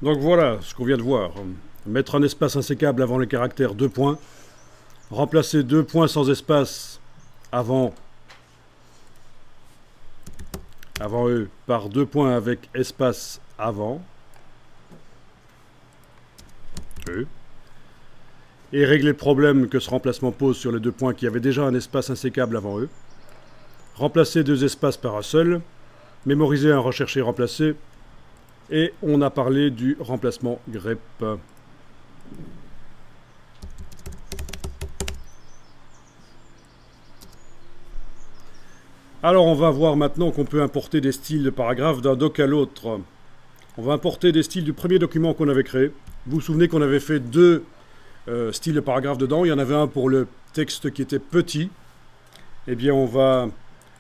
Donc voilà ce qu'on vient de voir. Mettre un espace insécable avant les caractères 2 points. Remplacer 2 points sans espace avant eux par 2 points avec espace avant eux. Et régler le problème que ce remplacement pose sur les 2 points qui avaient déjà un espace insécable avant eux. Remplacer 2 espaces par un seul. Mémoriser un recherché remplacé. Et on a parlé du remplacement grep. Alors on va voir maintenant qu'on peut importer des styles de paragraphes d'un doc à l'autre. On va importer des styles du premier document qu'on avait créé. Vous vous souvenez qu'on avait fait 2 styles de paragraphes dedans. Il y en avait un pour le texte qui était petit. Eh bien on va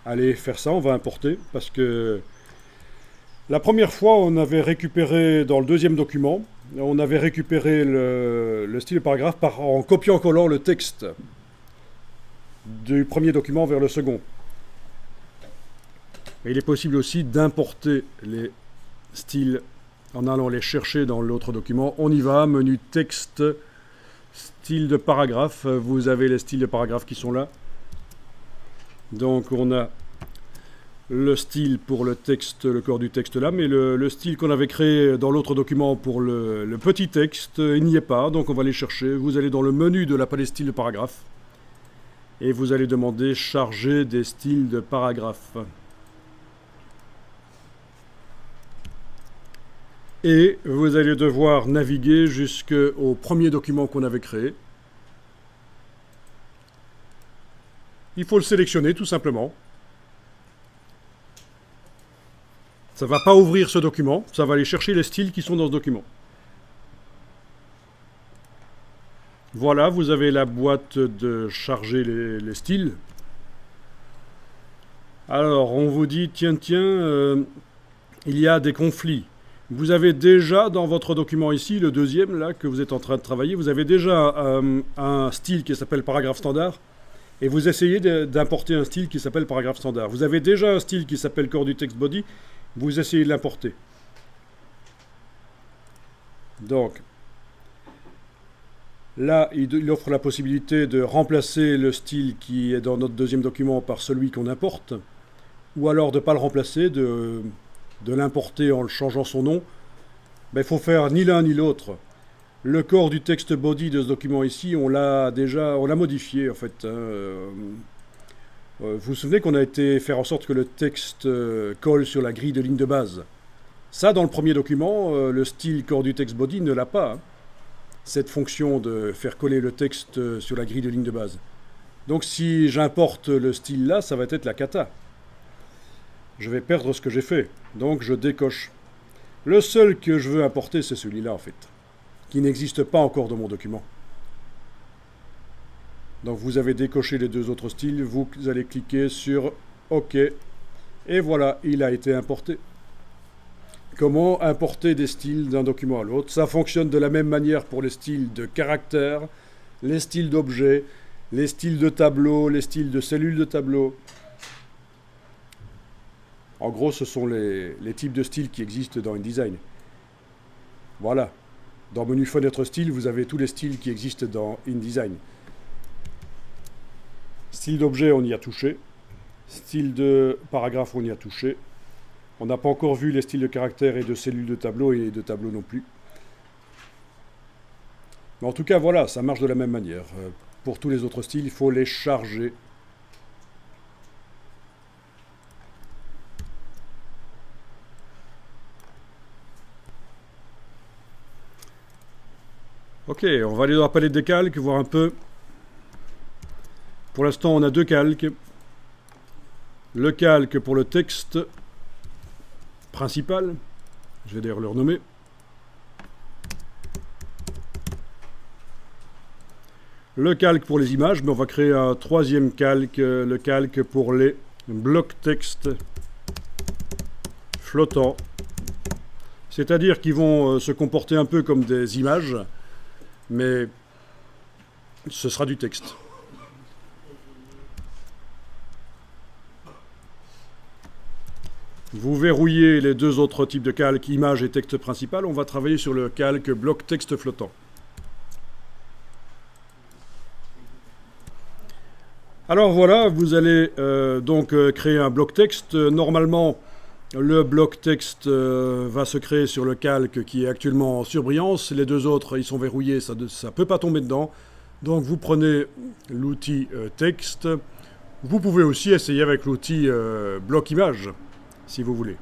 aller faire ça, on va importer, parce que la première fois on avait récupéré dans le deuxième document, on avait récupéré le style de paragraphe en copiant-collant le texte du premier document vers le second. Et il est possible aussi d'importer les styles en allant les chercher dans l'autre document. On y va, menu texte, style de paragraphe. Vous avez les styles de paragraphe qui sont là. Donc on a le style pour le texte, le corps du texte là, mais le style qu'on avait créé dans l'autre document pour le petit texte, il n'y est pas, donc on va aller chercher. Vous allez dans le menu de la palette style de paragraphe et vous allez demander charger des styles de paragraphe. Et vous allez devoir naviguer jusqu'au premier document qu'on avait créé. Il faut le sélectionner tout simplement. Ça ne va pas ouvrir ce document, ça va aller chercher les styles qui sont dans ce document. Voilà, vous avez la boîte de charger les styles. Alors, on vous dit, tiens, il y a des conflits. Vous avez déjà dans votre document ici, le deuxième là que vous êtes en train de travailler, vous avez déjà un style qui s'appelle paragraphe standard et vous essayez d'importer un style qui s'appelle paragraphe standard. Vous avez déjà un style qui s'appelle corps du text body, vous essayez de l'importer. Donc là, il offre la possibilité de remplacer le style qui est dans notre deuxième document par celui qu'on importe, ou alors de ne pas le remplacer, de l'importer en le changeant son nom. Ben, il faut faire ni l'un ni l'autre. Le corps du text body de ce document ici, on l'a modifié en fait. Vous vous souvenez qu'on a été faire en sorte que le texte colle sur la grille de ligne de base. Ça, dans le premier document, le style corps du text body ne l'a pas. Hein, cette fonction de faire coller le texte sur la grille de ligne de base. Donc si j'importe le style là, ça va être la cata. Je vais perdre ce que j'ai fait. Donc je décoche. Le seul que je veux importer, c'est celui-là en fait, qui n'existe pas encore dans mon document. Donc vous avez décoché les 2 autres styles, vous allez cliquer sur OK, et voilà, il a été importé. Comment importer des styles d'un document à l'autre? Ça fonctionne de la même manière pour les styles de caractères, les styles d'objets, les styles de tableaux, les styles de cellules de tableau. En gros, ce sont les types de styles qui existent dans InDesign. Voilà. Dans menu fenêtre style, vous avez tous les styles qui existent dans InDesign. Style d'objet, on y a touché. Style de paragraphe, on y a touché. On n'a pas encore vu les styles de caractères et de cellules de tableau et de tableau non plus. Mais en tout cas, voilà, ça marche de la même manière. Pour tous les autres styles, il faut les charger. Ok, on va aller dans la palette des calques, voir un peu. Pour l'instant, on a 2 calques. Le calque pour le texte principal. Je vais d'ailleurs le renommer. Le calque pour les images, mais on va créer un 3e calque, le calque pour les blocs texte flottants. C'est-à-dire qu'ils vont se comporter un peu comme des images, mais ce sera du texte. Vous verrouillez les deux autres types de calque, image et texte principal. On va travailler sur le calque bloc texte flottant. Alors voilà, vous allez donc créer un bloc texte. Normalement, le bloc texte va se créer sur le calque qui est actuellement en surbrillance. Les deux autres, ils sont verrouillés, ça ne peut pas tomber dedans. Donc vous prenez l'outil texte. Vous pouvez aussi essayer avec l'outil bloc image, si vous voulez.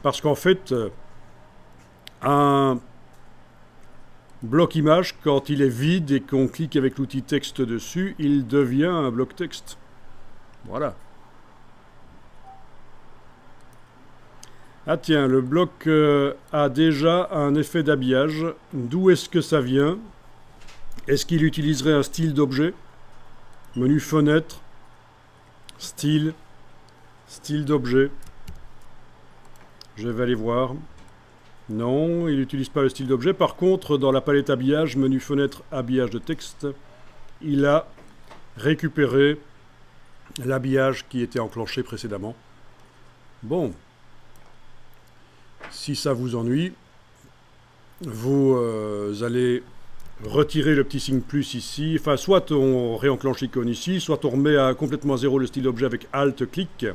Parce qu'en fait, un bloc image, quand il est vide et qu'on clique avec l'outil texte dessus, il devient un bloc texte. Voilà. Ah tiens, le bloc a déjà un effet d'habillage. D'où est-ce que ça vient? Est-ce qu'il utiliserait un style d'objet? Menu fenêtre, style, style d'objet. Je vais aller voir. Non, il n'utilise pas le style d'objet. Par contre, dans la palette habillage, menu fenêtre, habillage de texte, il a récupéré l'habillage qui était enclenché précédemment. Bon. Si ça vous ennuie, vous allez retirer le petit signe plus ici. Enfin, soit on réenclenche l'icône ici, soit on remet à complètement à zéro le style d'objet avec Alt-clic.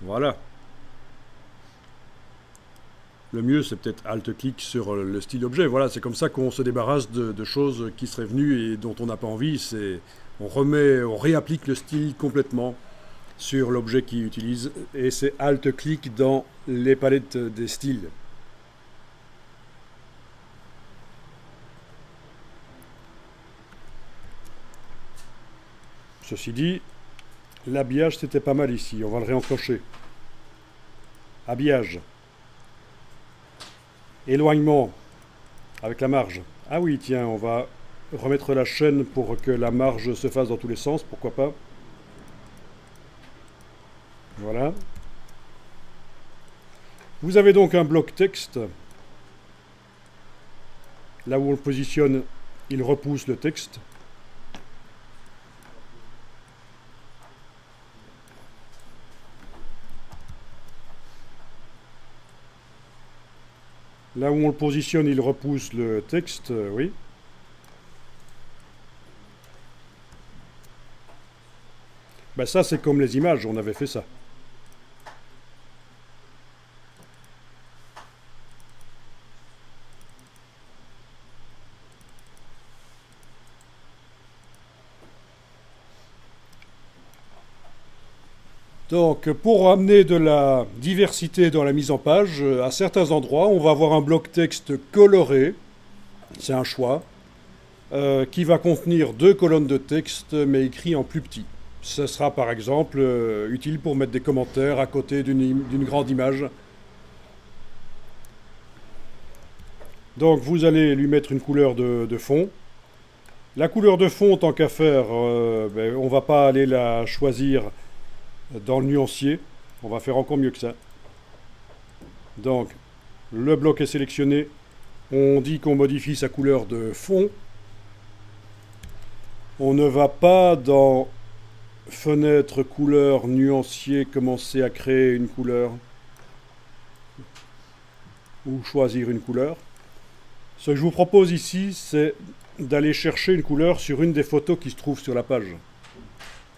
Voilà. Le mieux, c'est peut-être Alt-clic sur le style objet. Voilà, c'est comme ça qu'on se débarrasse de choses qui seraient venues et dont on n'a pas envie. On réapplique le style complètement sur l'objet qu'il utilise. Et c'est Alt-clic dans les palettes des styles. Ceci dit, l'habillage, c'était pas mal ici. On va le réenclencher. Habillage. Éloignement avec la marge. Ah oui, tiens, on va remettre la chaîne pour que la marge se fasse dans tous les sens, pourquoi pas. Voilà. Vous avez donc un bloc texte. Là où on le positionne, il repousse le texte. Là où on le positionne, il repousse le texte, oui. Ben ça, c'est comme les images, on avait fait ça. Donc, pour amener de la diversité dans la mise en page, à certains endroits, on va avoir un bloc texte coloré, c'est un choix, qui va contenir 2 colonnes de texte, mais écrit en plus petit. Ce sera par exemple utile pour mettre des commentaires à côté d'une grande image. Donc, vous allez lui mettre une couleur de fond. La couleur de fond, tant qu'à faire, on ne va pas aller la choisir dans le nuancier, on va faire encore mieux que ça. Donc, le bloc est sélectionné. On dit qu'on modifie sa couleur de fond. On ne va pas dans fenêtre, couleur, nuancier, commencer à créer une couleur ou choisir une couleur. Ce que je vous propose ici, c'est d'aller chercher une couleur sur une des photos qui se trouvent sur la page.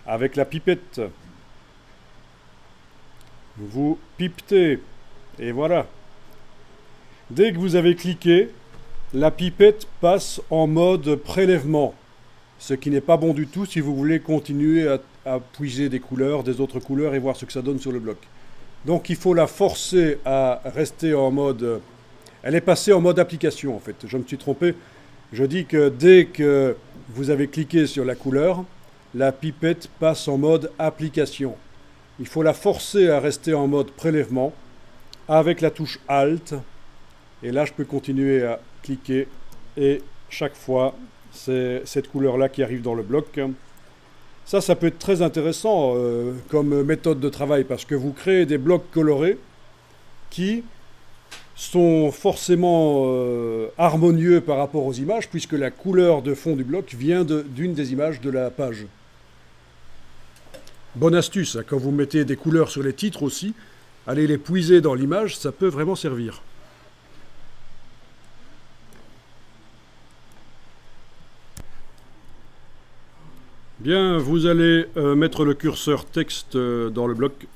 Avec la pipette. Vous pipetez, et voilà. Dès que vous avez cliqué, la pipette passe en mode prélèvement, ce qui n'est pas bon du tout si vous voulez continuer à puiser des couleurs, des autres couleurs et voir ce que ça donne sur le bloc. Donc il faut la forcer à rester en mode... Elle est passée en mode application en fait, je me suis trompé. Je dis que dès que vous avez cliqué sur la couleur, la pipette passe en mode application. Il faut la forcer à rester en mode prélèvement avec la touche Alt. Et là, je peux continuer à cliquer. Et chaque fois, c'est cette couleur-là qui arrive dans le bloc. Ça peut être très intéressant comme méthode de travail parce que vous créez des blocs colorés qui sont forcément harmonieux par rapport aux images puisque la couleur de fond du bloc vient d'une des images de la page. Bonne astuce, hein, quand vous mettez des couleurs sur les titres aussi, allez les puiser dans l'image, ça peut vraiment servir. Bien, vous allez mettre le curseur texte dans le bloc